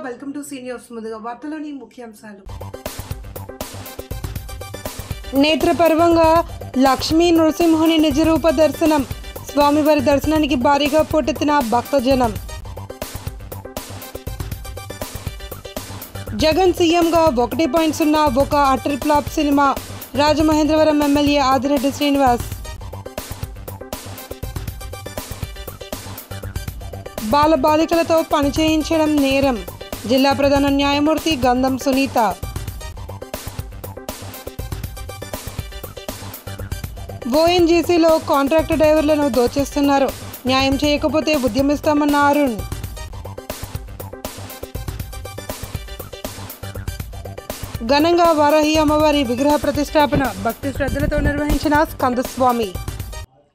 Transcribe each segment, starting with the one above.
Welcome to seniors. ముందుగా వార్తలోని ముఖ్యాంశాలు. నేత్రపర్వంగా లక్ష్మీ నృసింహుని నిజరూప దర్శనం. స్వామివారి దర్శనానికి భారీగా పోటెత్తిన భక్తజనం. జగన్ సీఎంగా 1.0 ఒక అటర్ ఫ్లాప్ సినిమా. రాజమహేంద్రవరం ఎమ్మెల్యే ఆదిరెడ్డి శ్రీనివాస్. బాలబాలికలతో పని చేయించడం నేరం. జిల్లా ప్రధాన న్యాయమూర్తి గంధం సునీత. ఓఎన్జీసీలో కాంట్రాక్ట్ డ్రైవర్లను దోచేస్తున్నారు. న్యాయం చేయకపోతే ఉద్యమిస్తామన్న అరుణ్. ఘనంగా వారాహి అమ్మవారి విగ్రహ ప్రతిష్టాపన. భక్తి శ్రద్ధలతో నిర్వహించిన స్కందస్వామి.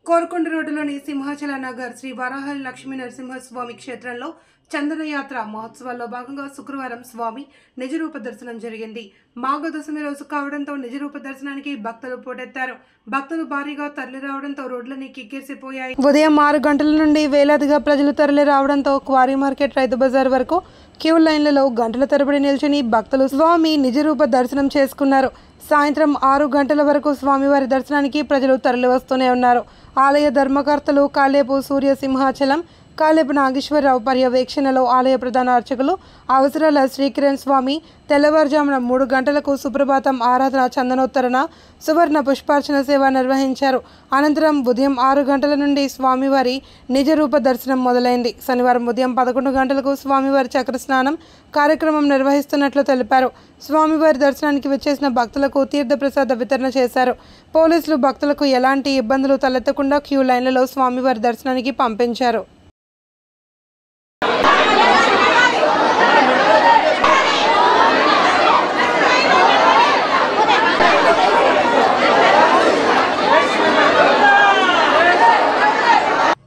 కోరుకొండ రోడ్డులోని సింహాచల నగర్ శ్రీ వారాహి లక్ష్మీ నరసింహస్వామి క్షేత్రంలో చందనయాత్ర మహోత్సవాల్లో భాగంగా శుక్రవారం స్వామి నిజరూప దర్శనం జరిగింది. మాఘదశమి రోజు కావడంతో నిజరూప దర్శనానికి భక్తులు పోటెత్తారు. భక్తులు భారీగా తరలి రావడంతో రోడ్లన్నీ కిక్కిరిసిపోయాయి. ఉదయం 6 గంటల నుండి వేలాదిగా ప్రజలు తరలి రావడంతో క్వారీ మార్కెట్, రైతు బజార్ వరకు క్యూ లైన్లలో గంటల తరబడి నిల్చుని భక్తులు స్వామి నిజరూప దర్శనం చేసుకున్నారు. సాయంత్రం 6 గంటల వరకు స్వామివారి దర్శనానికి ప్రజలు తరలి వస్తూనే ఉన్నారు. ఆలయ ధర్మకర్తలు కాలేపు సూర్య సింహాచలం, కాలేపు నాగేశ్వరరావు పర్యవేక్షణలో ఆలయ ప్రధాన అర్చకులు అవసరాల శ్రీకిరణ్ స్వామి తెల్లవారుజామున 3 గంటలకు సుప్రభాతం ఆరాధన, చందనోత్తరణ, సువర్ణ పుష్పార్చన సేవ నిర్వహించారు. అనంతరం ఉదయం 6 గంటల నుండి స్వామివారి నిజరూప దర్శనం మొదలైంది. శనివారం ఉదయం 11 గంటలకు స్వామివారి చక్రస్నానం కార్యక్రమం నిర్వహిస్తున్నట్లు తెలిపారు. స్వామివారి దర్శనానికి వచ్చేసిన భక్తులకు తీర్థప్రసాద వితరణ చేశారు. పోలీసులు భక్తులకు ఎలాంటి ఇబ్బందులు తలెత్తకుండా క్యూ లైన్లలో స్వామివారి దర్శనానికి పంపించారు.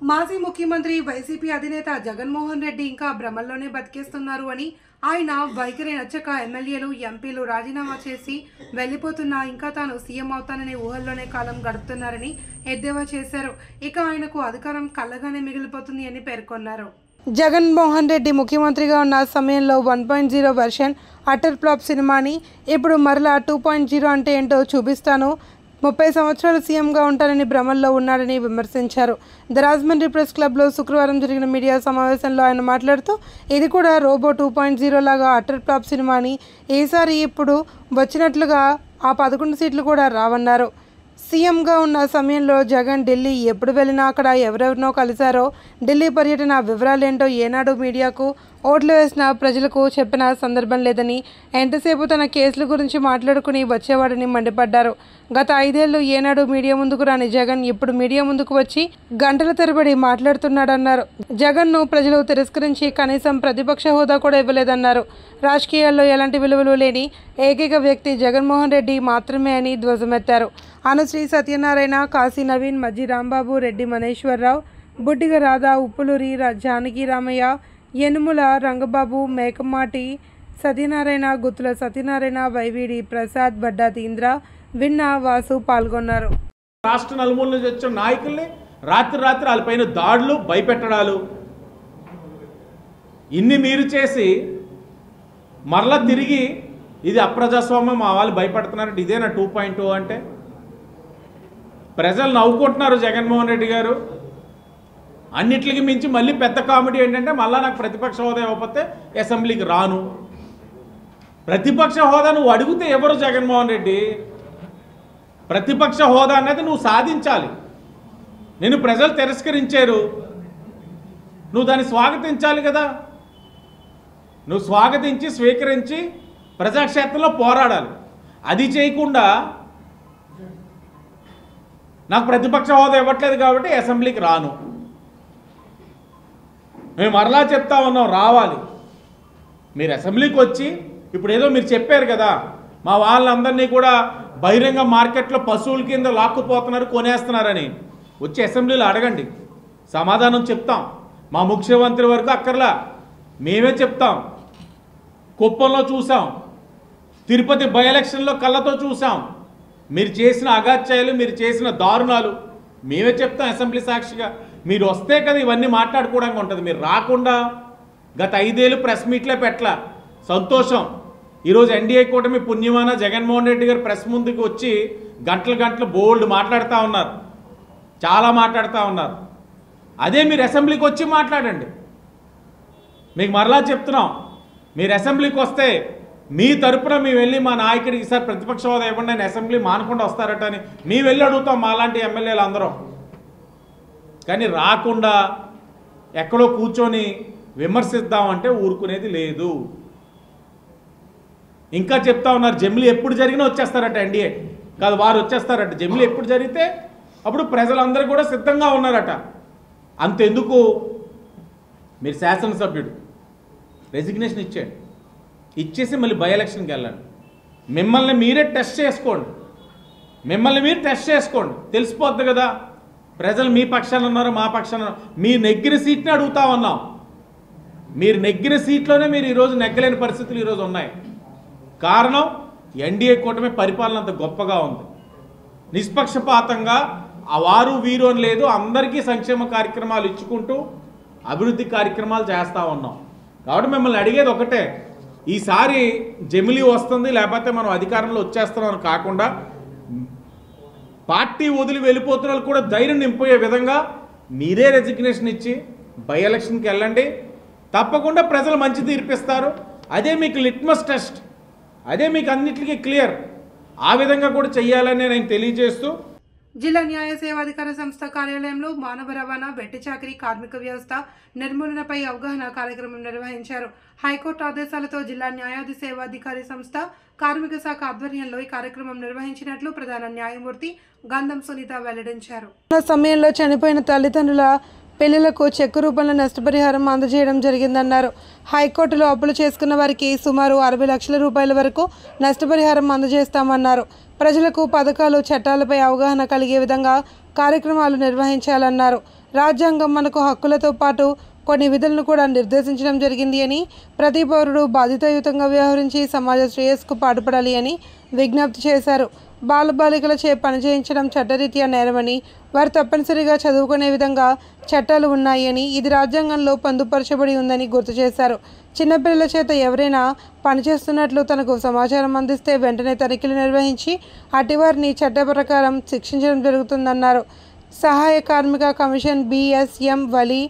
మాజీ ముఖ్యమంత్రి వైసీపీ అధినేత జగన్మోహన్ రెడ్డి ఇంకా భ్రమల్లోనే బతికేస్తున్నారు అని, ఆయన వైఖరి నచ్చక ఎమ్మెల్యేలు, ఎంపీలు రాజీనామా చేసి వెళ్లిపోతున్నా ఇంకా తాను సీఎం అవుతాననే ఊహల్లోనే కాలం గడుపుతున్నారని ఎద్దేవా చేశారు. ఇక ఆయనకు అధికారం కళ్ళగానే మిగిలిపోతుంది అని పేర్కొన్నారు. జగన్మోహన్ రెడ్డి ముఖ్యమంత్రిగా ఉన్న సమయంలో 1.0 వెర్షన్ అటర్ ఫ్లాప్ సినిమాని ఇప్పుడు మరలా 2.0 అంటే ఏంటో చూపిస్తాను, 30 సంవత్సరాలు సీఎంగా ఉంటానని భ్రమల్లో ఉన్నాడని విమర్శించారు. ద రాజమండ్రి ప్రెస్ క్లబ్లో శుక్రవారం జరిగిన మీడియా సమావేశంలో ఆయన మాట్లాడుతూ, ఇది కూడా రోబో 2.0 లాగా అటర్ ఫ్లాప్ సినిమాని, ఈసారి ఇప్పుడు వచ్చినట్లుగా ఆ 11 సీట్లు కూడా రావన్నారు. సీఎంగా ఉన్న సమయంలో జగన్ ఢిల్లీ ఎప్పుడు వెళ్ళినా అక్కడ ఎవరెవరినో కలిశారో, ఢిల్లీ పర్యటన వివరాలేంటో ఏనాడు మీడియాకు, ఓట్లు వేసిన ప్రజలకు చెప్పిన సందర్భం లేదని, ఎంతసేపు తన కేసుల గురించి మాట్లాడుకుని వచ్చేవాడని మండిపడ్డారు. గత 5 ఏళ్లు ఏనాడు మీడియా ముందుకు రాని జగన్ ఇప్పుడు మీడియా ముందుకు వచ్చి గంటల తరబడి మాట్లాడుతున్నాడన్నారు. జగన్ను ప్రజలు తిరస్కరించి కనీసం ప్రతిపక్ష హోదా కూడా ఇవ్వలేదన్నారు. రాజకీయాల్లో ఎలాంటి విలువలు లేని ఏకైక వ్యక్తి జగన్మోహన్ రెడ్డి మాత్రమే అని ధ్వజమెత్తారు. అనుశ్రీ సత్యనారాయణ, కాశీ నవీన్, మజ్జి రాంబాబు, రెడ్డి మనీశ్వరరావు, బుడ్డిగ రాధా, ఉప్పులూరి జానకి రామయ్య, యనుముల రంగబాబు, మేకమాటి సత్యనారాయణ, గుత్తుల సత్యనారాయణ, వైవిడి ప్రసాద్, బడ్డా తీంద్ర, విన్న వాసు పాల్గొన్నారు. రాష్ట్ర నలుమూల నుంచి వచ్చిన నాయకుల్ని రాత్రి వాళ్ళపైన దాడులు, భయపెట్టడాలు, ఇన్ని మీరు చేసి మరలా తిరిగి ఇది అప్రజాస్వామ్యం, మా వాళ్ళు భయపడుతున్నారంటే ఇదేనా 2.0 అంటే? ప్రజలు నవ్వుకుంటున్నారు జగన్మోహన్ రెడ్డి గారు. అన్నిటికి మించి మళ్ళీ పెద్ద కామెడీ ఏంటంటే, మళ్ళీ నాకు ప్రతిపక్ష హోదా ఇవ్వకపోతే అసెంబ్లీకి రాను. ప్రతిపక్ష హోదా నువ్వు అడిగితే ఎవరు జగన్మోహన్ రెడ్డి? ప్రతిపక్ష హోదా అన్నది నువ్వు సాధించాలి. నేను ప్రజలు తిరస్కరించారు, నువ్వు దాన్ని స్వాగతించాలి కదా. నువ్వు స్వాగతించి స్వీకరించి ప్రజాక్షేత్రంలో పోరాడాలి. అది చేయకుండా నాకు ప్రతిపక్ష హోదా ఇవ్వట్లేదు కాబట్టి అసెంబ్లీకి రాను. మేము మరలా చెప్తా ఉన్నాం, రావాలి. మీరు అసెంబ్లీకి వచ్చి ఇప్పుడు ఏదో మీరు చెప్పారు కదా, మా వాళ్ళందరినీ కూడా బహిరంగ మార్కెట్లో పశువుల కింద లాక్కుపోతున్నారు, కొనేస్తున్నారని. వచ్చి అసెంబ్లీలో అడగండి, సమాధానం చెప్తాం. మా ముఖ్యమంత్రి వరకు అక్కర్లా, మేమే చెప్తాం. కుప్పంలో చూసాం, తిరుపతి బై ఎలక్షన్లో కళ్ళతో చూసాం. మీరు చేసిన అగాత్యాలు, మీరు చేసిన దారుణాలు మేమే చెప్తాం అసెంబ్లీ సాక్షిగా. మీరు వస్తే కదా ఇవన్నీ మాట్లాడుకోవడానికి ఉంటుంది. మీరు రాకుండా గత 5 ఏళ్ళు ప్రెస్ మీట్లే పెట్టలా. సంతోషం. ఈరోజు ఎన్డీఏ కూటమి పుణ్యమాన జగన్మోహన్ రెడ్డి గారు ప్రెస్ ముందుకు వచ్చి గంటలు బోల్డ్ మాట్లాడుతూ ఉన్నారు, చాలా మాట్లాడుతూ ఉన్నారు. అదే మీరు అసెంబ్లీకి వచ్చి మాట్లాడండి. మీకు మరలా చెప్తున్నాం, మీరు అసెంబ్లీకి వస్తే మీ తరపున మేము వెళ్ళి మా నాయకుడికి సార్ ప్రతిపక్ష హోదా ఇవ్వండి, ఆయన అసెంబ్లీ మానకుండా వస్తారట అని మేము వెళ్ళి అడుగుతాం మాలాంటి ఎమ్మెల్యేలు అందరం. కానీ రాకుండా ఎక్కడో కూర్చొని విమర్శిద్దామంటే ఊరుకునేది లేదు. ఇంకా చెప్తా ఉన్నారు, జమిలీ ఎప్పుడు జరిగినా వచ్చేస్తారట, ఎన్డీఏ కాదు వారు వచ్చేస్తారట. జమిలీ ఎప్పుడు జరిగితే అప్పుడు ప్రజలందరూ కూడా సిద్ధంగా ఉన్నారట. అంతెందుకు, మీరు శాసనసభ్యుడు రెసిగ్నేషన్ ఇచ్చేయండి, ఇచ్చేసి మళ్ళీ బై ఎలక్షన్కి వెళ్ళండి. మిమ్మల్ని మీరే టెస్ట్ చేసుకోండి, తెలిసిపోద్ది కదా ప్రజలు మీ పక్షాన ఉన్నారో మా పక్షాన. మీరు నెగ్గిన సీట్ని అడుగుతా ఉన్నాం. మీరు నెగ్గిన సీట్లోనే మీరు ఈరోజు నెగ్గలేని పరిస్థితులు ఈరోజు ఉన్నాయి. కారణం ఎన్డీఏ కూటమి పరిపాలన అంత గొప్పగా ఉంది. నిష్పక్షపాతంగా వారు వీరు అని లేదు, అందరికీ సంక్షేమ కార్యక్రమాలు ఇచ్చుకుంటూ అభివృద్ధి కార్యక్రమాలు చేస్తూ ఉన్నాం. కాబట్టి మిమ్మల్ని అడిగేది ఒకటే, ఈసారి జమిలీ వస్తుంది లేకపోతే మనం అధికారంలో వచ్చేస్తున్నాం కాకుండా పార్టీ వదిలి వెళ్ళిపోతున్న వాళ్ళు కూడా ధైర్యం నింపే విధంగా మీరే రెసిగ్నేషన్ ఇచ్చి బై ఎలక్షన్కి వెళ్ళండి. తప్పకుండా ప్రజలు మంచి తీర్పిస్తారు. అదే మీకు లిట్మస్ టెస్ట్, అదే మీకు అన్నిటికీ క్లియర్. ఆ విధంగా కూడా చెయ్యాలని నేను తెలియజేస్తూ జిల్లా న్యాయ సేవాధికార సంస్థ కార్యాలయంలో మానవ రవాణా, వెట్టి చాకరీ, కార్మిక వ్యవస్థ నిర్మూలనపై అవగాహన కార్యక్రమం నిర్వహించారు. హైకోర్టు ఆదేశాలతో జిల్లా న్యాయాధి సేవాధికారి సంస్థ కార్మిక శాఖ ఆధ్వర్యంలో ఈ కార్యక్రమం నిర్వహించినట్లు ప్రధాన న్యాయమూర్తి గంధం సునీత వెల్లడించారు. సమయంలో చనిపోయిన తల్లిదండ్రుల పిల్లలకు చెక్కు రూపంలో నష్టపరిహారం అందజేయడం జరిగిందన్నారు. హైకోర్టులో అప్పులు చేసుకున్న వారికి సుమారు 60 లక్షల రూపాయల వరకు నష్టపరిహారం అందజేస్తామన్నారు. ప్రజలకు పథకాలు, చట్టాలపై అవగాహన కలిగే విధంగా కార్యక్రమాలు నిర్వహించాలన్నారు. రాజ్యాంగం మనకు హక్కులతో పాటు కొన్ని విధులను కూడా నిర్దేశించడం జరిగింది అని, ప్రతి పౌరుడు బాధ్యతాయుతంగా వ్యవహరించి సమాజ శ్రేయస్సుకు పాటుపడాలి అని విజ్ఞప్తి చేశారు. బాలబాలికలచే పనిచేయించడం చట్టరీత్యా నేరమని, వారు తప్పనిసరిగా చదువుకునే విధంగా చట్టాలు ఉన్నాయని, ఇది రాజ్యాంగంలో పొందుపరచబడి ఉందని గుర్తు చేశారు. చిన్నపిల్లల చేత ఎవరైనా పనిచేస్తున్నట్లు తనకు సమాచారం అందిస్తే వెంటనే తనిఖీలు నిర్వహించి అటివారిని చట్ట ప్రకారం శిక్షించడం జరుగుతుందన్నారు. సహాయ కార్మిక కమిషన్ బిఎస్ఎం వలి,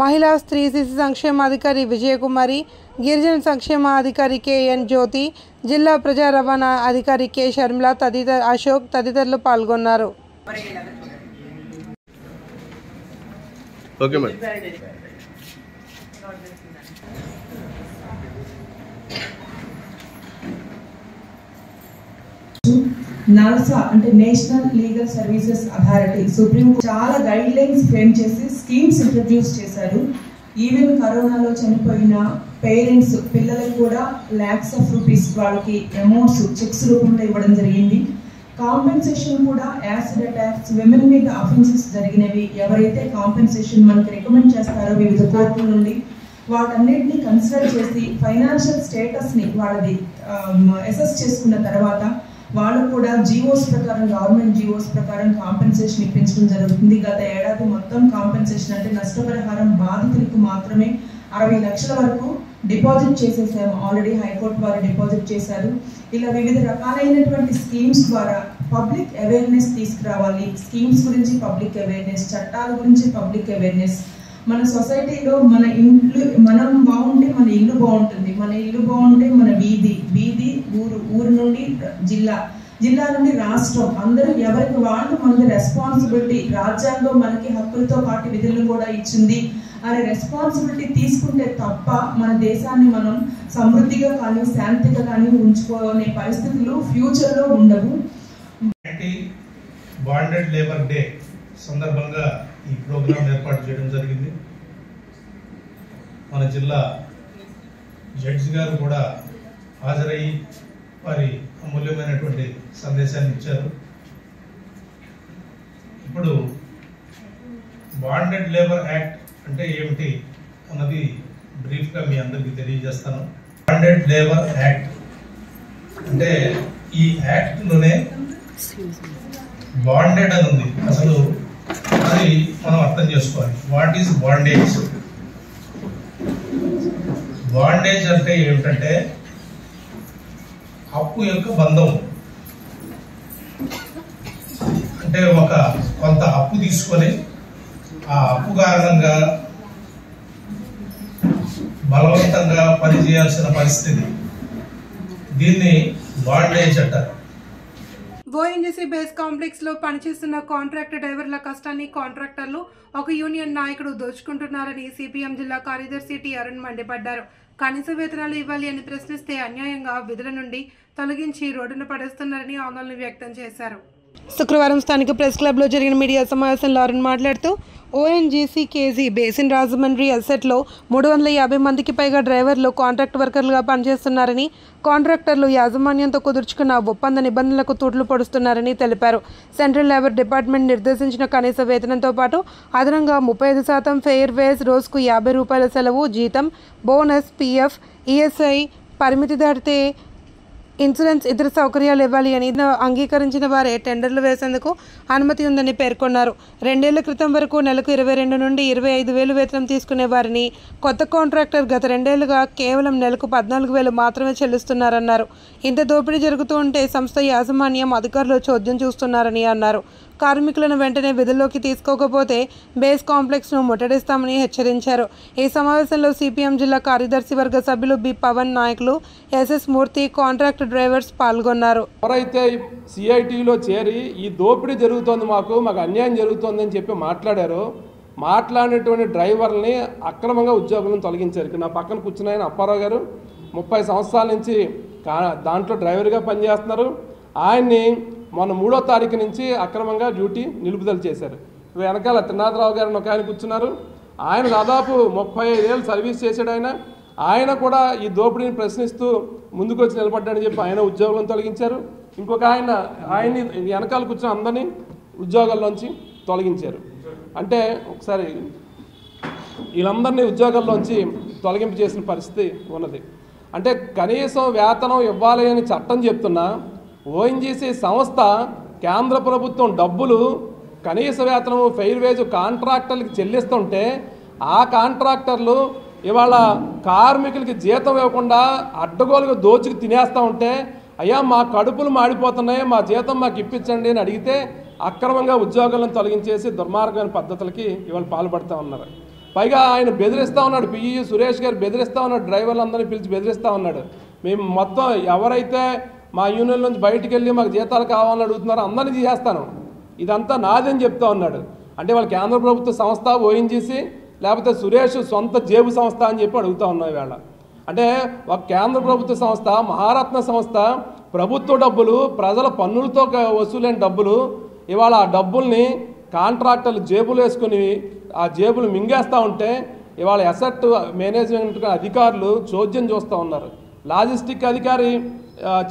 మహిళా స్త్రీ శిశు సంక్షేమాధికారి విజయకుమారి, గిరిజన సంక్షేమాధికారి కెఎన్ జ్యోతి, జిల్లా ప్రజా రవాణా అధికారి కె షర్మిల, అశోక్ తదితరులు పాల్గొన్నారు. నాల్సా అంటే national legal services authority supreme చాలా గైడ్ లైన్స్ ఫ్రేమ్ చేసి స్కీమ్స్ ఇంట్రడ్యూస్ చేశారు. ఈవెన్ కరోనాలో చనిపోయిన పేరెంట్స్ పిల్లలకు కూడా lakhs of rupees వాళ్ళకి అమౌంట్స్ చెక్స్ రూపంలో ఇవ్వడం జరిగింది. కాంపెన్సేషన్ కూడా యాసిడ్ అటాక్స్, విమెన్ మీద అఫెన్సెస్ జరిగినవి ఎవరైతే కాంపెన్సేషన్ మనకి రికమెండ్ చేస్తారో వివిధ కోర్టుల నుండి వాటన్నిటిని కన్సిడర్ చేసి ఫైనాన్షియల్ స్టేటస్ని వాళ్ళది అసెస్ చేసుకున్న తర్వాత వాళ్ళకు కూడా జీవోస్ ప్రకారం, గవర్నమెంట్ జీవోస్ ప్రకారం కాంపెన్సేషన్ ఇప్పించడం జరుగుతుంది. గత ఏడాది మొత్తం కాంపెన్సేషన్ అంటే నష్టపరిహారం బాధితులకు మాత్రమే 60 లక్షల వరకు డిపాజిట్ చేసేసాము. ఆల్రెడీ హైకోర్టు వారు డిపాజిట్ చేశారు. ఇలా వివిధ రకాలైనటువంటి స్కీమ్స్ ద్వారా పబ్లిక్ అవేర్నెస్ తీసుకురావాలి. స్కీమ్స్ గురించి పబ్లిక్ అవేర్నెస్, చట్టాల గురించి పబ్లిక్ అవేర్నెస్. మన సొసైటీలో మన ఇంట్లో మనం బాగుంటే మన ఇల్లు బాగుంటుంది, మన ఇల్లు బాగుంటే మన వీధి, ఊరు నుండి జిల్లా, జిల్లా నుండి రాష్ట్రం, అందరూ ఎవరికి వాళ్ళు మనకి రెస్పాన్సిబిలిటీ, రాజ్యాంగం మనకి హక్కులతో పాటు విధులను కూడా ఇచ్చింది అనే రెస్పాన్సిబిలిటీ తీసుకుంటే తప్ప మన దేశాన్ని మనం సమృద్ధిగా కానీ శాంతిగా కానీ ఉంచుకోనే పరిస్థితులు ఫ్యూచర్లో ఉండవు. బాండెడ్ లేబర్ డే సందర్భంగా ఈ ప్రోగ్రాం ఏర్పాటు చేయడం జరిగింది. మన జిల్లా జడ్జి గారు కూడా హాజరయ్యి వారి అమూల్యమైనటువంటి సందేశాన్ని ఇచ్చారు. ఇప్పుడు బాండెడ్ లేబర్ యాక్ట్ అంటే ఏమిటి అన్నది బ్రీఫ్గా మీ అందరికీ తెలియజేస్తాను. బాండెడ్ లేబర్ యాక్ట్ అంటే ఈ యాక్ట్లోనే బాండెడ్ అని ఉంది. అసలు అది మనం అర్థం చేసుకోవాలి. What is bondage? బాండేజ్ అంటే ఏమిటంటే అప్పు యొక్క బంధం. అంటే కొంత అప్పు తీసుకొని ఆ అప్పు కారణంగా బలవంతంగా పనిచేయాల్సిన పరిస్థితి, దీన్ని బాండేజ్ అంటారు. ఓఎన్జీసీ బేస్ కాంప్లెక్స్ లో పనిచేస్తున్న కాంట్రాక్ట్ డ్రైవర్ల కష్టాన్ని కాంట్రాక్టర్లు ఒక యూనియన్ నాయకుడు దోచుకుంటున్నారని సిపిఎం జిల్లా కార్యదర్శి టి అరుణ్ మండిపడ్డారు. కనీస వేతనాలు ఇవ్వాలి అని ప్రశ్నిస్తే అన్యాయంగా విధుల నుండి తొలగించి రోడ్డున పడేస్తున్నారని ఆందోళన వ్యక్తం చేశారు. శుక్రవారం స్థానిక ప్రెస్ క్లబ్లో జరిగిన మీడియా సమావేశంలో అరుణ్ మాట్లాడుతూ ఓఎన్జీసీ కేజీ బేసిన్ రాజమండ్రి అసెట్లో 350 మందికి పైగా డ్రైవర్లు కాంట్రాక్ట్ వర్కర్లుగా పనిచేస్తున్నారని, కాంట్రాక్టర్లు యాజమాన్యంతో కుదుర్చుకున్న ఒప్పంద నిబంధనలకు తూట్లు పొడుస్తున్నారని తెలిపారు. సెంట్రల్ లేబర్ డిపార్ట్మెంట్ నిర్దేశించిన కనీస వేతనంతో పాటు అదనంగా 35% ఫెయిర్ వేజ్, రోజుకు 50 రూపాయల సెలవు, జీతం, బోనస్, పీఎఫ్, ఈఎస్ఐ పరిమితి దాటితే ఇన్సూరెన్స్, ఇతర సౌకర్యాలు ఇవ్వాలి అని అంగీకరించిన వారే టెండర్లు వేసేందుకు అనుమతి ఉందని పేర్కొన్నారు. 2 ఏళ్ల క్రితం వరకు నెలకు 22 నుండి 25,000 వేతనం తీసుకునే వారిని కొత్త కాంట్రాక్టర్ గత 2 ఏళ్లుగా కేవలం నెలకు 14,000 మాత్రమే చెల్లిస్తున్నారన్నారు. ఇంత దోపిడీ జరుగుతూ ఉంటే సంస్థ యాజమాన్యం, అధికారులు చోద్యం చూస్తున్నారని అన్నారు. కార్మికులను వెంటనే విధుల్లోకి తీసుకోకపోతే బేస్ కాంప్లెక్స్ను ముట్టడిస్తామని హెచ్చరించారు. ఈ సమావేశంలో సిపిఎం జిల్లా కార్యదర్శి వర్గ సభ్యులు బి పవన్, నాయకులు ఎస్ఎస్ మూర్తి, కాంట్రాక్ట్ డ్రైవర్స్ పాల్గొన్నారు. ఎవరైతే సిఐటిలో చేరి ఈ దోపిడీ జరుగుతోంది, మాకు అన్యాయం జరుగుతోందని చెప్పి మాట్లాడినటువంటి డ్రైవర్లని అక్రమంగా ఉద్యోగులను తొలగించారు. నా పక్కన కూర్చున్న ఆయన అప్పారావు గారు 30 సంవత్సరాల నుంచి దాంట్లో డ్రైవర్గా పనిచేస్తున్నారు. ఆయన్ని మొన్న 3వ తారీఖు నుంచి అక్రమంగా డ్యూటీ నిలుపుదల చేశారు. వెనకాల త్రినాథరావు గారిని ఒక ఆయన కూర్చున్నారు. ఆయన దాదాపు 35 ఏళ్ళు సర్వీస్ చేశాడు. ఆయన కూడా ఈ దోపిడీని ప్రశ్నిస్తూ ముందుకు వచ్చి నిలబడ్డాడని చెప్పి ఆయన ఉద్యోగులను తొలగించారు. ఇంకొక ఆయన్ని వెనకాల కూర్చున్న అందరినీ ఉద్యోగాల్లోంచి తొలగించారు. అంటే ఒకసారి వీళ్ళందరినీ ఉద్యోగాల్లోంచి తొలగింపు చేసిన పరిస్థితి ఉన్నది. అంటే కనీసం వేతనం ఇవ్వాలి అని చట్టం చెప్తున్నా ఓఎన్జీసీ సంస్థ కేంద్ర ప్రభుత్వం డబ్బులు కనీస వేతనం, ఫెయిర్ వేజ్ కాంట్రాక్టర్లకు చెల్లిస్తుంటే ఆ కాంట్రాక్టర్లు ఇవాళ కార్మికులకి జీతం ఇవ్వకుండా అడ్డగోలుగా దోచుకు తినేస్తూ ఉంటే, అయ్యా మా కడుపులు మాడిపోతున్నాయి, మా జీతం మాకు ఇప్పించండి అని అడిగితే అక్రమంగా ఉద్యోగాలను తొలగించేసి దుర్మార్గమైన పద్ధతులకి ఇవాళ పాల్పడుతూ ఉన్నారు. పైగా ఆయన బెదిరిస్తూ ఉన్నాడు. పిఈ సురేష్ గారు బెదిరిస్తూ ఉన్నాడు, డ్రైవర్లందరినీ పిలిచి బెదిరిస్తూ ఉన్నాడు. మేము మొత్తం ఎవరైతే మా యూనియన్ నుంచి బయటికి వెళ్ళి మాకు జీతాలు కావాలని అడుగుతున్నారో అందరినీ తీసేస్తాను, ఇదంతా నాదని చెప్తా ఉన్నాడు. అంటే వాళ్ళ కేంద్ర ప్రభుత్వ సంస్థ ఓఎన్జీసీ లేకపోతే సురేష్ సొంత జేబు సంస్థ అని చెప్పి అడుగుతూ ఉన్నాయి వేళ. అంటే ఒక కేంద్ర ప్రభుత్వ సంస్థ, మహారత్న సంస్థ, ప్రభుత్వ డబ్బులు, ప్రజల పన్నులతో వసూలైన డబ్బులు, ఇవాళ ఆ డబ్బుల్ని కాంట్రాక్టర్లు జేబులు వేసుకుని ఆ జేబులు మింగేస్తూ ఉంటే ఇవాళ అసెట్ మేనేజ్మెంట్ అధికారులు చోద్యం చూస్తూ ఉన్నారు. లాజిస్టిక్ అధికారి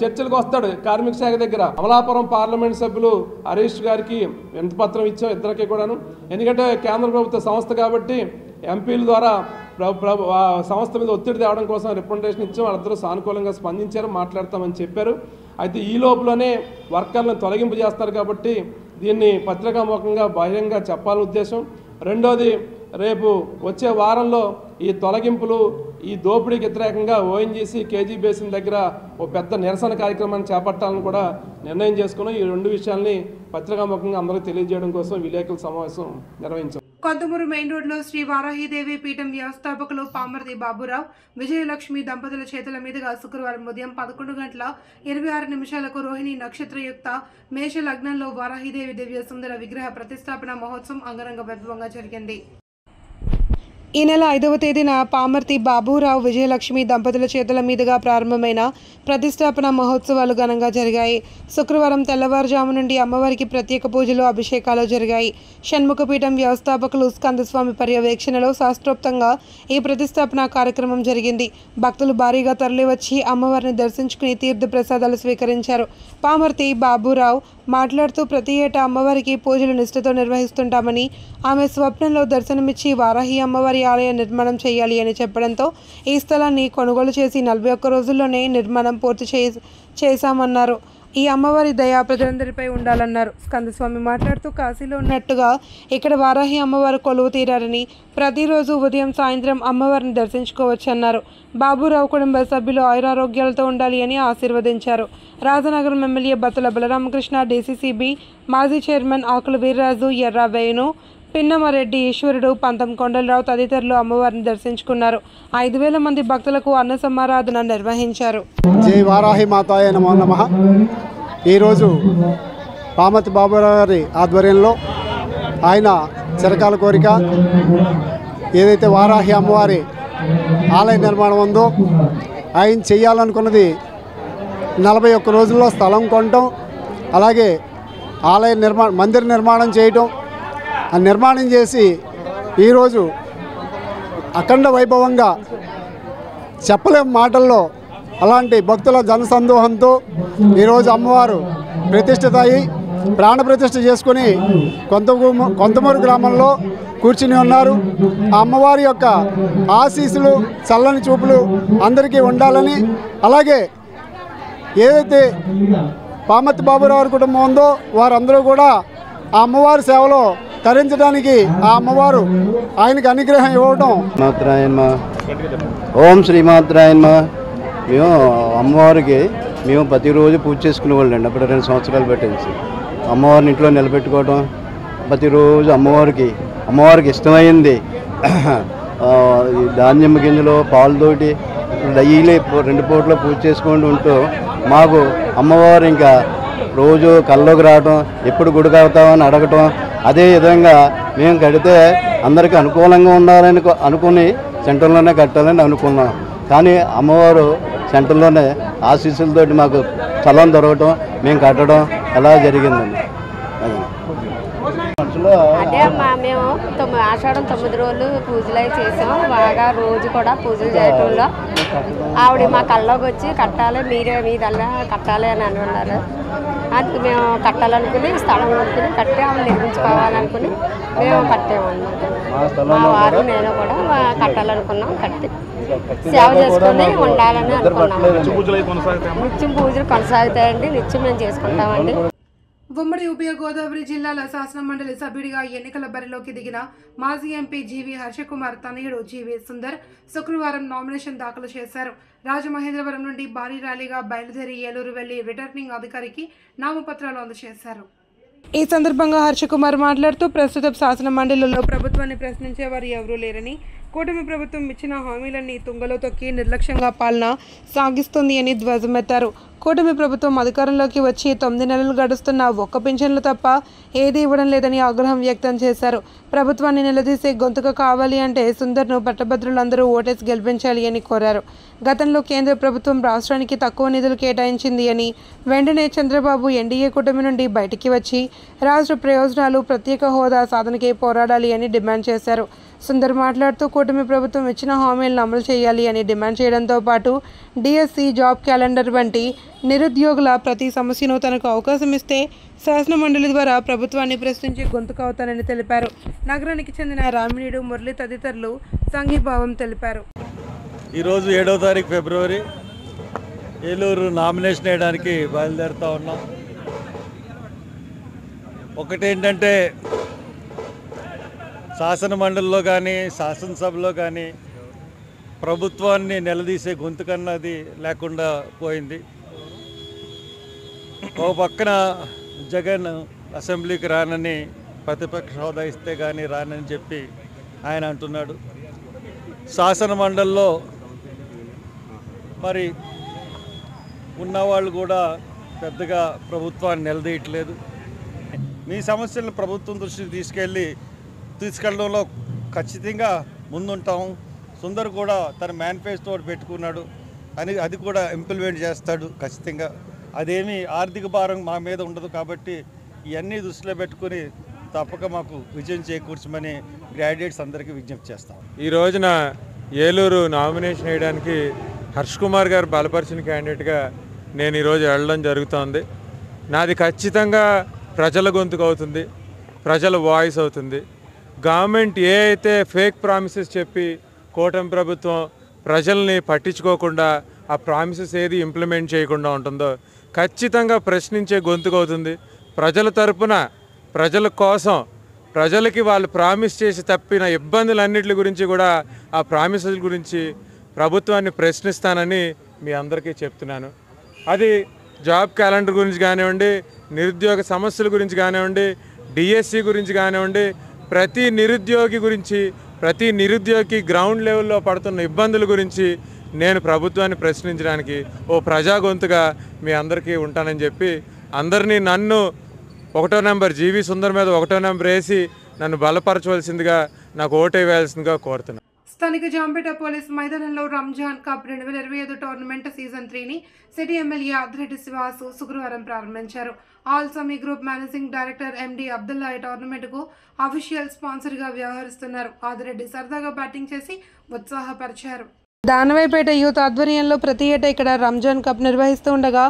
చర్చలకు వస్తాడు కార్మిక శాఖ దగ్గర. అమలాపురం పార్లమెంట్ సభ్యులు హరీష్ గారికి వినతిపత్రం ఇచ్చాం, ఇద్దరికి కూడాను. ఎందుకంటే కేంద్ర ప్రభుత్వ సంస్థ కాబట్టి ఎంపీల ద్వారా సంస్థ మీద ఒత్తిడి తేవడం కోసం రిప్రజెంటేషన్ ఇచ్చాం. వాళ్ళిద్దరూ సానుకూలంగా స్పందించారు, మాట్లాడతామని చెప్పారు. అయితే ఈ లోపలనే వర్కర్లను తొలగింపు చేస్తారు కాబట్టి దీన్ని పత్రికాముఖంగా బహిరంగ చెప్పాలని ఉద్దేశం. రెండోది, రేపు వచ్చే వారంలో ఈ తొలగింపులు, ఈ దోపిడీకి వ్యతిరేకంగా ఓఎన్జీసీ కేజీ బేసిన్ దగ్గర ఓ పెద్ద నిరసన కార్యక్రమాన్ని చేపట్టాలని కూడా నిర్ణయం చేసుకున్నాం. ఈ 2 విషయాల్ని పత్రికాముఖంగా అందరికీ తెలియజేయడం కోసం విలేకరుల సమావేశం నిర్వహించాం. కొంతమూరు మెయిన్ రోడ్లో శ్రీ వారాహిదేవి పీఠం వ్యవస్థాపకులు పామర్తి బాబురావు, విజయలక్ష్మి దంపతుల చేతుల మీదుగా శుక్రవారం ఉదయం 11:26 రోహిణి నక్షత్రయుక్త మేష లగ్నంలో వారాహిదేవి దివ్య సుందర విగ్రహ ప్రతిష్టాపన మహోత్సవం అంగరంగ వైభవంగా జరిగింది. ఈ నెల 5వ తేదీన పామర్తి బాబురావు, విజయలక్ష్మి దంపతుల చేతుల మీదుగా ప్రారంభమైన ప్రతిష్టాపన మహోత్సవాలు ఘనంగా జరిగాయి. శుక్రవారం తెల్లవారుజాము నుండి అమ్మవారికి ప్రత్యేక పూజలు, అభిషేకాలు జరిగాయి. షణ్ముఖపీఠం వ్యవస్థాపకులు స్కందస్వామి పర్యవేక్షణలో శాస్త్రోక్తంగా ఈ ప్రతిష్టాపన కార్యక్రమం జరిగింది. భక్తులు భారీగా తరలివచ్చి అమ్మవారిని దర్శించుకుని తీర్థ ప్రసాదాలు స్వీకరించారు. పామర్తి బాబురావు మాట్లాడుతూ ప్రతి ఏటా అమ్మవారికి పూజలు నిష్ఠతో నిర్వహిస్తుంటామని, ఆమె స్వప్నంలో దర్శనమిచ్చి వారాహి అమ్మవారి ఆలయ నిర్మాణం చేయాలి అని చెప్పడంతో ఈ స్థలాన్ని కొనుగోలు చేసి 41 రోజుల్లోనే నిర్మాణం పూర్తి చేశామన్నారు. ఈ అమ్మవారి దయ ప్రజలందరిపై ఉండాలన్నారు. స్కందస్వామి మాట్లాడుతూ కాశీలో ఉన్నట్టుగా ఇక్కడ వారాహి అమ్మవారు కొలువు తీరారని, ప్రతిరోజు ఉదయం సాయంత్రం అమ్మవారిని దర్శించుకోవచ్చన్నారు. బాబురావు కుటుంబ సభ్యులు ఆయురారోగ్యాలతో ఉండాలి అని ఆశీర్వదించారు. రాజనగరం ఎమ్మెల్యే బత్తుల బలరామకృష్ణ, డీసీసీబీ మాజీ చైర్మన్ ఆకుల వీర్రాజు, ఎర్ర వేణు, పిన్నమరెడ్డి, ఈశ్వరుడు, పంతం కొండలరావు తదితరులు అమ్మవారిని దర్శించుకున్నారు. 5,000 మంది భక్తులకు అన్న సమారాధన నిర్వహించారు. జై వారాహి మాతాయ నమో నమః. ఈరోజు పామతి బాబురావు గారి ఆధ్వర్యంలో ఆయన చిరకాల కోరిక ఏదైతే వారాహి అమ్మవారి ఆలయ నిర్మాణం ఉందో ఆయన చేయాలనుకున్నది 41 రోజుల్లో స్థలం కొనటం, అలాగే ఆలయ మందిర నిర్మాణం చేయటం, ఆ నిర్మాణం చేసి ఈరోజు అఖండ వైభవంగా చెప్పలేం మాటల్లో అలాంటి భక్తుల జనసందోహంతో ఈరోజు అమ్మవారు ప్రతిష్ఠిత అయి ప్రాణప్రతిష్ఠ చేసుకుని కొంతమూరు గ్రామంలో కూర్చుని ఉన్నారు. ఆ అమ్మవారి యొక్క ఆశీస్సులు, చల్లని చూపులు అందరికీ ఉండాలని, అలాగే ఏదైతే పామతి బాబురావు కుటుంబం ఉందో వారందరూ కూడా ఆ అమ్మవారి సేవలో తరించడానికి ఆ అమ్మవారు ఆయనకి అనుగ్రహం ఇవ్వడం. ఓం శ్రీమాత్రాయన్మ. మేము అమ్మవారికి ప్రతిరోజు పూజ చేసుకునే వాళ్ళండి. అప్పుడు 2 సంవత్సరాలు పెట్టేసి అమ్మవారిని ఇంట్లో నిలబెట్టుకోవడం, ప్రతిరోజు అమ్మవారికి ఇష్టమైంది ధాన్యం గింజలు పాలతోటి డైలీ 2 పూటలు పూజ చేసుకుంటూ ఉంటూ మాకు అమ్మవారు ఇంకా రోజు కల్లోకి రావటం, ఎప్పుడు గుడి కడతామని అడగటం, అదే విధంగా మేము కడితే అందరికీ అనుకూలంగా ఉండాలని అనుకుని సెంటర్లోనే కట్టాలని అనుకున్నాం. కానీ అమ్మవారు సెంటర్లోనే ఆశీస్సులతోటి మాకు స్థలం దొరకటం, మేము కట్టడం ఎలా జరిగిందండి. అదే అమ్మా, మేము ఆషాఢం 9 రోజులు పూజలు అవి చేసాం. బాగా రోజు కూడా పూజలు చేయటంలో ఆవిడ మా కల్లోకి వచ్చి కట్టాలి, మీదల్లా కట్టాలి అని అన్నారు. అందుకు మేము కట్టాలనుకుని స్థలం కొనుక్కుని కట్టి ఆవిడ నిర్మించుకోవాలనుకుని మేము కట్టామన్నమాట. మా వారు నేను కూడా కట్టాలనుకున్నాం, కట్టి సేవ చేసుకుని ఉండాలని అనుకున్నాము. నిత్యం పూజలు కొనసాగుతాయండి, నిత్యం మేము చేసుకుంటామండి. ఉమ్మడి ఉభయ గోదావరి జిల్లాల శాసనమండలి సభ్యుడిగా ఎన్నికల బరిలోకి దిగిన మాజీ ఎంపీ జీవి హర్షకుమార్ తనయుడు జీవి సుందర్ శుక్రవారం నామినేషన్ దాఖలు చేశారు. రాజమహేంద్రవరం నుండి భారీ ర్యాలీగా బయలుదేరి ఏలూరు వెళ్లి రిటర్నింగ్ అధికారికి నామపత్రాలు అందజేశారు. ఈ సందర్భంగా హర్షకుమార్ మాట్లాడుతూ ప్రస్తుత శాసన మండలిలో ప్రభుత్వాన్ని ప్రశ్నించేవారు ఎవరూ లేరని, కూటమి ప్రభుత్వం ఇచ్చిన హామీలన్నీ తుంగలో తొక్కి నిర్లక్ష్యంగా పాలన సాగిస్తుంది అని ధ్వజమెత్తారు. కూటమి ప్రభుత్వం అధికారంలోకి వచ్చి 9 నెలలు గడుస్తున్న ఒక్క పింఛన్లు తప్ప ఏది ఇవ్వడం లేదని ఆగ్రహం వ్యక్తం చేశారు. ప్రభుత్వాన్ని నిలదీసే గొంతుక కావాలి అంటే సుందర్ను పట్టభద్రులందరూ ఓటేసి గెలిపించాలి అని కోరారు. గతంలో కేంద్ర ప్రభుత్వం రాష్ట్రానికి తక్కువ నిధులు కేటాయించింది అని, వెంటనే చంద్రబాబు ఎన్డీఏ కూటమి నుండి బయటికి వచ్చి రాష్ట్ర ప్రయోజనాలు, ప్రత్యేక హోదా సాధనకే పోరాడాలి అని డిమాండ్ చేశారు. సుందర్ మాట్లాడుతూ కూటమి ప్రభుత్వం ఇచ్చిన హామీలను అమలు చేయాలి అని డిమాండ్ చేయడంతో పాటు డిఎస్సి, జాబ్ క్యాలెండర్ వంటి నిరుద్యోగుల ప్రతి సమస్యను తనకు అవకాశం ఇస్తే శాసన మండలి ద్వారా ప్రభుత్వాన్ని ప్రశ్నించి గొంతుకవుతానని తెలిపారు. నగరానికి చెందిన రామినీడు, మురళి తదితరులు సంఘీభావం తెలిపారు. ఈరోజు 7వ తారీఖు ఫిబ్రవరి ఏలూరు నామినేషన్ వేయడానికి బయలుదేరుతూ ఉన్నాం. ఒకటేంటంటే శాసన మండలిలో కానీ శాసనసభలో కానీ ప్రభుత్వాన్ని నిలదీసే గొంతుకన్నది లేకుండా పోయింది. ఒక పక్కన జగన్ అసెంబ్లీకి రానని, ప్రతిపక్ష హోదా ఇస్తే కానీ రానని చెప్పి ఆయన అంటున్నాడు. శాసన మండలిలో మరి ఉన్నవాళ్ళు కూడా పెద్దగా ప్రభుత్వాన్ని నిలదీయట్లేదు. మీ సమస్యలను ప్రభుత్వం దృష్టికి తీసుకెళ్ళడంలో ఖచ్చితంగా ముందుంటాం. సుందర్ కూడా తన మేనిఫెస్టో పెట్టుకున్నాడు అని, అది కూడా ఇంప్లిమెంట్ చేస్తాడు ఖచ్చితంగా. అదేమీ ఆర్థిక భారం మా మీద ఉండదు కాబట్టి ఇవన్నీ దృష్టిలో పెట్టుకుని తప్పక మాకు విజయం చేకూర్చమని గ్రాడ్యుయేట్స్ అందరికీ విజ్ఞప్తి చేస్తాం. ఈ రోజున ఏలూరు నామినేషన్ వేయడానికి హర్ష్ కుమార్ గారు బలపరిచిన క్యాండిడేట్గా నేను ఈరోజు వెళ్ళడం జరుగుతోంది. నాది ఖచ్చితంగా ప్రజల గొంతుకు అవుతుంది, ప్రజల వాయిస్ అవుతుంది. గవర్నమెంట్ ఏ అయితే ఫేక్ ప్రామిసెస్ చెప్పి కూటమి ప్రభుత్వం ప్రజల్ని పట్టించుకోకుండా ఆ ప్రామిసెస్ ఏది ఇంప్లిమెంట్ చేయకుండా ఉంటుందో ఖచ్చితంగా ప్రశ్నించే గొంతుకు అవుతుంది. ప్రజల తరపున, ప్రజల కోసం, ప్రజలకి వాళ్ళు ప్రామిస్ చేసి తప్పిన ఇబ్బందులన్నిటి గురించి కూడా ఆ ప్రామిసుల గురించి ప్రభుత్వాన్ని ప్రశ్నిస్తానని మీ అందరికీ చెప్తున్నాను. అది జాబ్ క్యాలెండర్ గురించి కానివ్వండి, నిరుద్యోగ సమస్యల గురించి కానివ్వండి, డిఎస్సి గురించి కానివ్వండి, ప్రతి నిరుద్యోగి గురించి, ప్రతి నిరుద్యోగి గ్రౌండ్ లెవెల్లో పడుతున్న ఇబ్బందుల గురించి నేను ప్రభుత్వాన్ని ప్రశ్నించడానికి ఓ ప్రజా గొంతుగా మీ అందరికీ ఉంటానని చెప్పి అందరినీ నన్ను 1వ నెంబర్ జీవి సుందర్ మీద 1వ నెంబర్ వేసి నన్ను బలపరచవలసిందిగా, నాకు ఓటే వేయాల్సిందిగా కోరుతున్నాను. స్థానిక జాంపేట పోలీస్ మైదానంలో రంజాన్ కప్ 2025 టోర్నమెంట్ సీజన్ 3ని సిటీ ఎమ్మెల్యే ఆదిరెడ్డి శ్రీవాసు శుక్రవారం ప్రారంభించారు. Al Sami group managing director MD Abdullah ఈ టోర్నమెంట్కు అఫీషియల్ స్పాన్సర్గా వ్యవహరిస్తున్నారు. ఆదిరెడ్డి సరదాగా బ్యాటింగ్ చేసి ఉత్సాహపరిచారు. దానవైపేట యూత్ ఆధ్వర్యంలో ప్రతి ఏటా ఇక్కడ రంజాన్ కప్ నిర్వహిస్తూ ఉండగా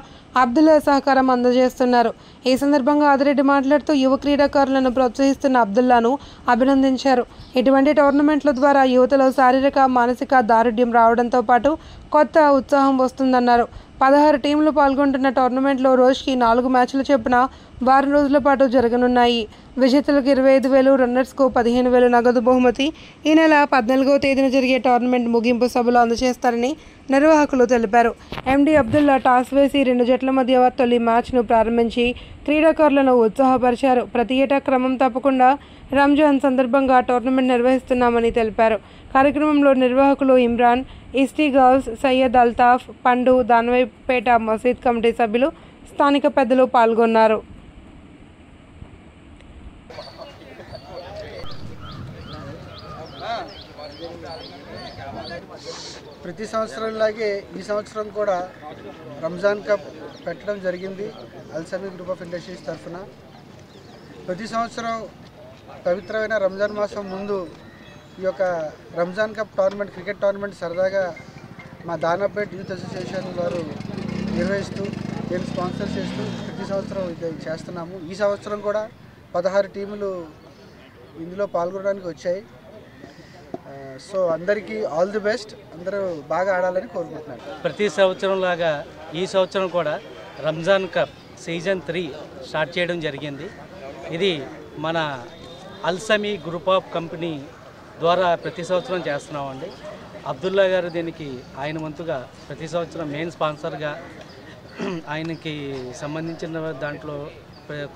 అబ్దుల్లా సహకారం అందజేస్తున్నారు. ఈ సందర్భంగా ఆదిరెడ్డి మాట్లాడుతూ యువ క్రీడాకారులను ప్రోత్సహిస్తున్న అబ్దుల్లాను అభినందించారు. ఇటువంటి టోర్నమెంట్ల ద్వారా యువతలో శారీరక, మానసిక దారుఢ్యం రావడంతో పాటు కొత్త ఉత్సాహం వస్తుందన్నారు. 16 టీంలు పాల్గొంటున్న టోర్నమెంట్లో రోజుకి 4 మ్యాచ్లు చొప్పున వారం రోజుల పాటు జరగనున్నాయి. విజేతలకు 25,000, రన్నర్స్కు 15,000 నగదు బహుమతి ఈ నెల 14వ తేదీన జరిగే టోర్నమెంట్ ముగింపు సభలో అందజేస్తారని నిర్వాహకులు తెలిపారు. ఎండి అబ్దుల్లా టాస్ వేసి 2 జట్ల మధ్య తొలి మ్యాచ్ను ప్రారంభించి క్రీడాకారులను ఉత్సాహపరిచారు. ప్రతి ఏటా క్రమం తప్పకుండా రంజాన్ సందర్భంగా టోర్నమెంట్ నిర్వహిస్తున్నామని తెలిపారు. కార్యక్రమంలో నిర్వాహకులు ఇమ్రాన్, ఈస్టీ గర్ల్స్, సయ్యద్ అల్తాఫ్, పండు, దానవైపేట మసీద్ కమిటీ సభ్యులు, స్థానిక పెద్దలు పాల్గొన్నారు. ప్రతి సంవత్సరంలాగే ఈ సంవత్సరం కూడా రంజాన్ కప్ పెట్టడం జరిగింది అల్సమీ గ్రూప్ ఆఫ్ ఇండస్ట్రీస్ తరఫున. ప్రతి సంవత్సరం పవిత్రమైన రంజాన్ మాసం ముందు ఈ యొక్క Ramzan cup tournament, cricket tournament సరదాగా మా దానాపేట్ యూత్ అసోసియేషన్ వారు నిర్వహిస్తూ, నేను స్పాన్సర్ చేస్తూ ప్రతి సంవత్సరం ఇది చేస్తున్నాము. ఈ సంవత్సరం కూడా 16 టీములు ఇందులో పాల్గొనడానికి వచ్చాయి. సో అందరికీ ఆల్ ది బెస్ట్, అందరూ బాగా ఆడాలని కోరుకుంటున్నాను. ప్రతి సంవత్సరం లాగా ఈ సంవత్సరం కూడా రంజాన్ కప్ సీజన్ 3 స్టార్ట్ చేయడం జరిగింది. ఇది మన అల్సమీ గ్రూప్ ఆఫ్ కంపెనీ ద్వారా ప్రతి సంవత్సరం చేస్తున్నామండి. అబ్దుల్లా గారు దీనికి ఆయన వంతుగా ప్రతి సంవత్సరం మెయిన్ స్పాన్సర్గా ఆయనకి సంబంధించిన దాంట్లో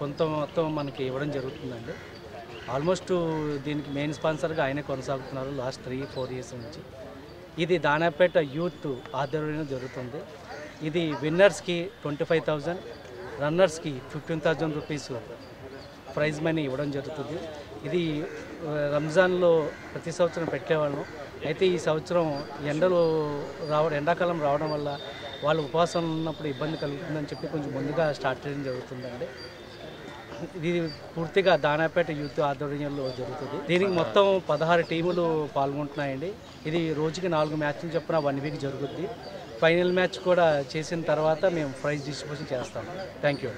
కొంత మొత్తం మనకి ఇవ్వడం జరుగుతుందండి. ఆల్మోస్ట్ దీనికి మెయిన్ స్పాన్సర్గా ఆయనే కొనసాగుతున్నారు లాస్ట్ 3-4 ఇయర్స్ నుంచి. ఇది దానాపేట యూత్ ఆధ్వర్యంలో జరుగుతుంది. ఇది విన్నర్స్కి 25,000, రన్నర్స్కి 15,000 రూపీస్ ప్రైజ్ మనీ ఇవ్వడం జరుగుతుంది. ఇది రంజాన్లో ప్రతి సంవత్సరం పెట్టేవాళ్ళం. అయితే ఈ సంవత్సరం ఎండాకాలం రావడం వల్ల వాళ్ళు ఉపవాసం ఉన్నప్పుడు ఇబ్బంది కలుగుతుందని చెప్పి కొంచెం ముందుగా స్టార్ట్ చేయడం జరుగుతుందండి. ఇది పూర్తిగా దానాపేట యూత్ ఆధ్వర్యంలో జరుగుతుంది. దీనికి మొత్తం 16 టీములు పాల్గొంటున్నాయండి. ఇది రోజుకి 4 మ్యాచ్లు చొప్పున 1 వీక్ జరుగుద్ది. ఫైనల్ మ్యాచ్ కూడా చేసిన తర్వాత మేము ప్రైజ్ డిస్ట్రిబ్యూషన్ చేస్తాం. Thank you.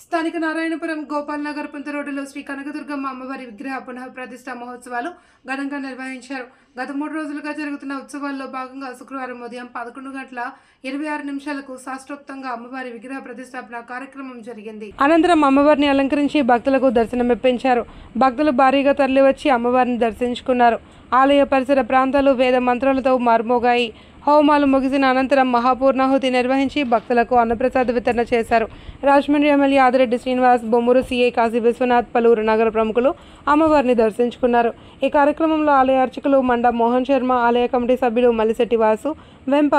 స్థానిక నారాయణపురం గోపాల్ నగర్ పుంత రోడ్డులో శ్రీ కనకదుర్గమ్మ అమ్మవారి విగ్రహ పునః ప్రతిష్ఠా మహోత్సవాలు ఘనంగా నిర్వహించారు. గత 3 రోజులుగా జరుగుతున్న ఉత్సవాల్లో భాగంగా శుక్రవారం ఉదయం 11:26 శాస్త్రోక్తంగా అమ్మవారి విగ్రహ ప్రతిష్టాపన కార్యక్రమం జరిగింది. అనంతరం అమ్మవారిని అలంకరించి భక్తులకు దర్శనమిప్పించారు. భక్తులు భారీగా తరలివచ్చి అమ్మవారిని దర్శించుకున్నారు. ఆలయ పరిసర ప్రాంతాలు వేద మంత్రాలతో మార్మోగాయి. హోమాలు ముగిసిన అనంతరం మహాపూర్ణాహుతి నిర్వహించి భక్తులకు అన్నప్రసాద వితరణ చేశారు. రాజమండ్రి ఎమ్మెల్యే ఆదిరెడ్డి శ్రీనివాస్, బొమ్మూరు సీఐ కాశీ విశ్వనాథ్, పలువురు నగర ప్రముఖులు అమ్మవారిని దర్శించుకున్నారు. ఈ కార్యక్రమంలో ఆలయ అర్చకులు మండ మోహన్ శర్మ, ఆలయ కమిటీ సభ్యులు మల్లిశెట్టి వాసు, వెంప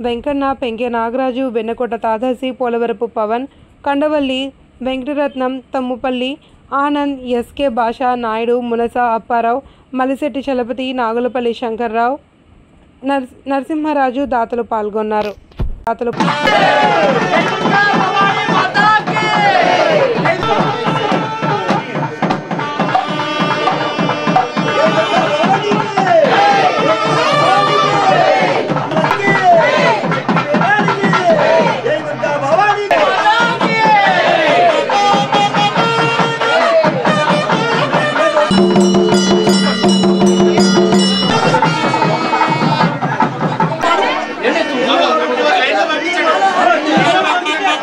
వెంకన్న, పెంకె నాగరాజు, వెన్నకోట తాదాసి, పోలవరపు పవన్, కండవల్లి వెంకటరత్నం, తమ్ముపల్లి ఆనంద్, ఎస్కే భాషా, నాయుడు, మునస అప్పారావు, మల్లిశెట్టి చలపతి, నాగులపల్లి శంకర్రావు, నరసింహరాజు దాతలు పాల్గొన్నారు.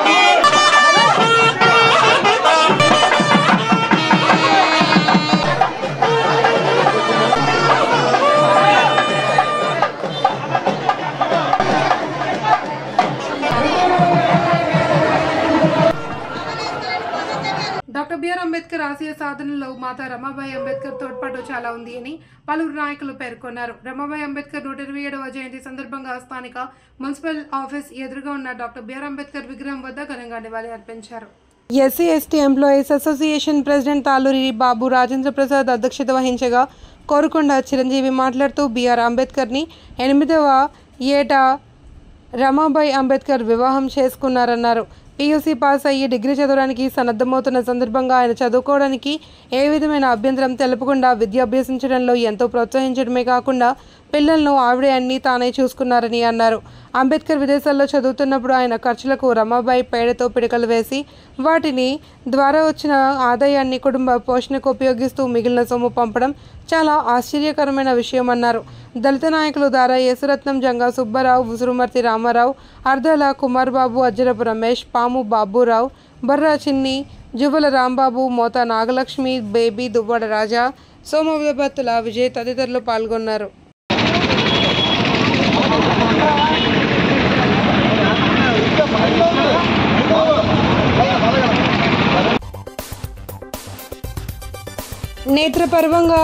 Hey! సాధనలో మాతా రమాబాయి అంబేద్కర్ తోడ్పాటు చాలా ఉంది అని పలువురు నాయకులు పేర్కొన్నారు. రమాబాయి అంబేద్కర్ 127వ జయంతి సందర్భంగా స్థానిక మున్సిపల్ ఆఫీస్ ఎదురుగా ఉన్న డాక్టర్ బిఆర్ అంబేద్కర్ విగ్రహం వద్ద ఘనంగా నివాళి అర్పించారు. SC ST employees association president Taluri Babu Rajendra Prasad అధ్యక్షత వహించగా కోరుకొండ చిరంజీవి మాట్లాడుతూ బిఆర్ అంబేద్కర్ని 8వ ఏట రమాబాయి అంబేద్కర్ వివాహం చేసుకున్నారన్నారు. పీయూసీ పాస్ అయ్యి డిగ్రీ చదవడానికి సన్నద్ధమవుతున్న సందర్భంగా ఆయన చదువుకోవడానికి ఏ విధమైన అభ్యంతరం తెలపకుండా విద్య అభ్యసించడంలో ఎంతో ప్రోత్సహించడమే కాకుండా పిల్లలను ఆవిడే అన్నీ తానే చూసుకున్నారని అన్నారు. అంబేద్కర్ విదేశాల్లో చదువుతున్నప్పుడు ఆయన ఖర్చులకు రమాబాయి పేడతో పిడకలు వేసి వాటిని ద్వారా వచ్చిన ఆదాయాన్ని కుటుంబ పోషణకు ఉపయోగిస్తూ మిగిలిన సొమ్ము పంపడం చాలా ఆశ్చర్యకరమైన విషయం అన్నారు. దళిత నాయకులు దారా యేసురత్నం, జంగా సుబ్బారావు, ఉసురుమర్తి రామారావు, అర్ధాల కుమార్ బాబు, అజ్జరపు రమేష్, పాము బాబురావు, బర్రా చిన్ని, జువ్వల రాంబాబు, మోతా నాగలక్ష్మి, బేబీ, దువ్వాడ రాజా, సోమవీరభత్తుల విజయ్ తదితరులు పాల్గొన్నారు. నేత్రపర్వంగా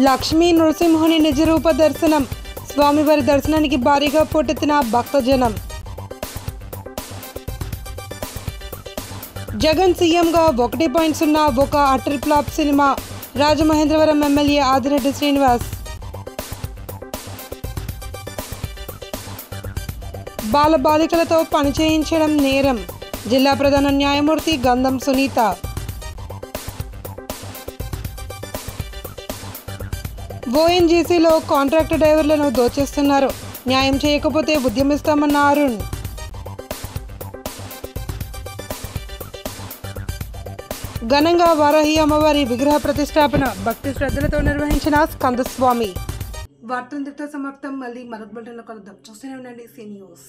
లక్ష్మీ నృసింహుని నిజరూప దర్శనం. స్వామివారి దర్శనానికి భారీగా పోటెత్తిన భక్తజనం. జగన్ సీఎంగా 1.0 ఒక అటర్ ఫ్లాప్ సినిమా. రాజమహేంద్రవరం ఎమ్మెల్యే ఆదిరెడ్డి శ్రీనివాస్. బాలబాలికలతో పని చేయించడం నేరం. జిల్లా ప్రధాన న్యాయమూర్తి గంధం సునీత. ఓఎన్జీసీలో కాంట్రాక్టు డ్రైవర్లను దోచేస్తున్నారు. న్యాయం చేయకపోతే ఉద్యమిస్తామన్న అరుణ్. ఘనంగా వారాహి అమ్మవారి విగ్రహ ప్రతిష్టాపన. భక్తి శ్రద్ధలతో నిర్వహించిన స్కందస్వామి. వార్తలంతటితో సమాప్తం. మళ్ళీ మరొక బులెటిన్లో కలుద్దాం. చూస్తూనే ఉండండి సీ న్యూస్.